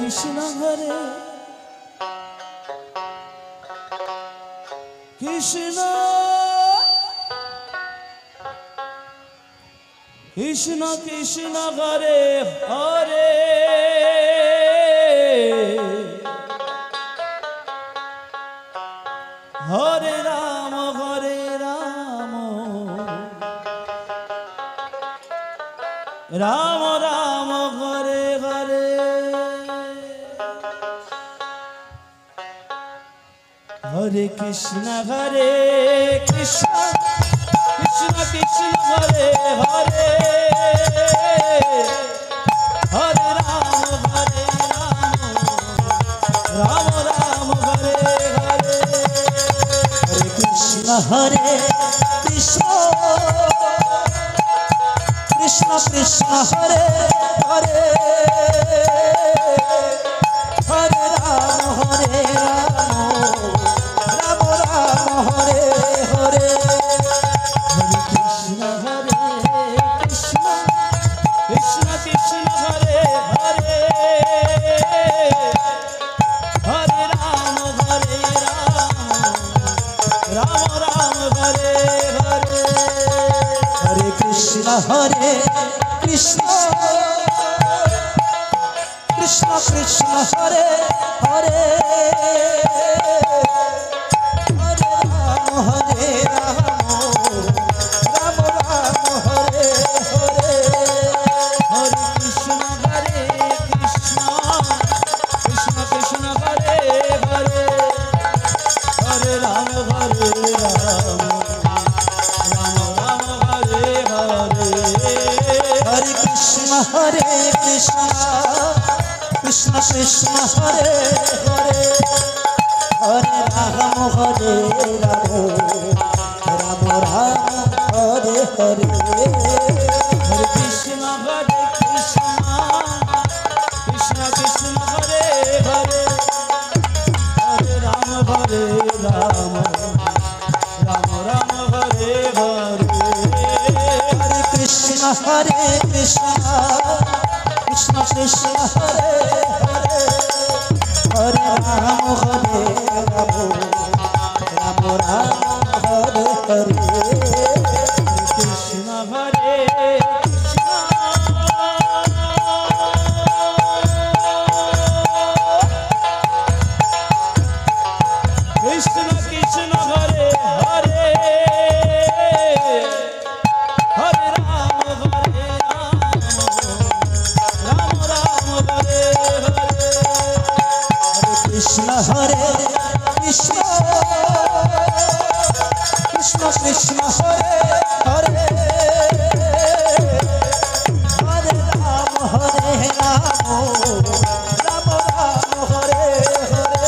Krishna Hare Krishna Krishna Krishna Hare Hare Hare Ram Ram Ram Hare Hare Hare Krishna Krishna Krishna Hare Hare Hare Ram Ram Ram Hare Hare Hare Krishna Krishna Krishna Krishna Hare Hare Hare Ram Ram Ram Hare Hare Hare Krishna Krishna Krishna Krishna Hare Hare Hare Ram Ram Ram Hare Hare Hare Krishna Krishna Krishna Krishna Hare Hare Hare Ram Ram Ram Hare Hare Hare Krishna Krishna Krishna Krishna Hare Hare Hare Ram Hare Krishna Krishna Krishna Hare Hare Hare Ram Ram Ram Hare Hare Hare Krishna Krishna Krishna Krishna Hare Hare Hare Ram Ram Ram Hare Hare Hare Krishna Krishna Krishna Krishna Hare Hare Hare Ram Ram Ram Hare Hare Krishna Krishna Krishna Hare Hare Hare Ram Ram Ram Hare Hare Hare Krishna Krishna Krishna Krishna Hare Hare Hare Ram Ram Ram Hare Hare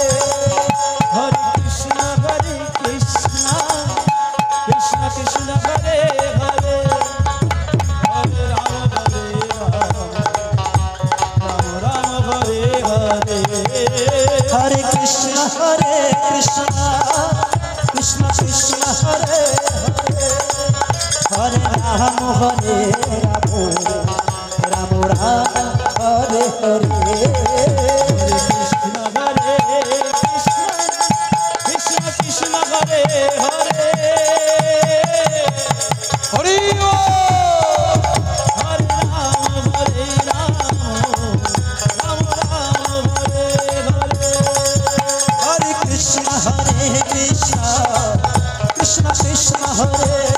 Hare Krishna Krishna Krishna Krishna Hare Hare Hare Ram Ram Hare Hare Hare Krishna Krishna Krishna Krishna Hare Hare Ram Ram Ram Hare Hare Hare Krishna Krishna Krishna Hare Hare Hari Hare Ram Ram Ram Hare Hare Hare Krishna Krishna Krishna Krishna Hare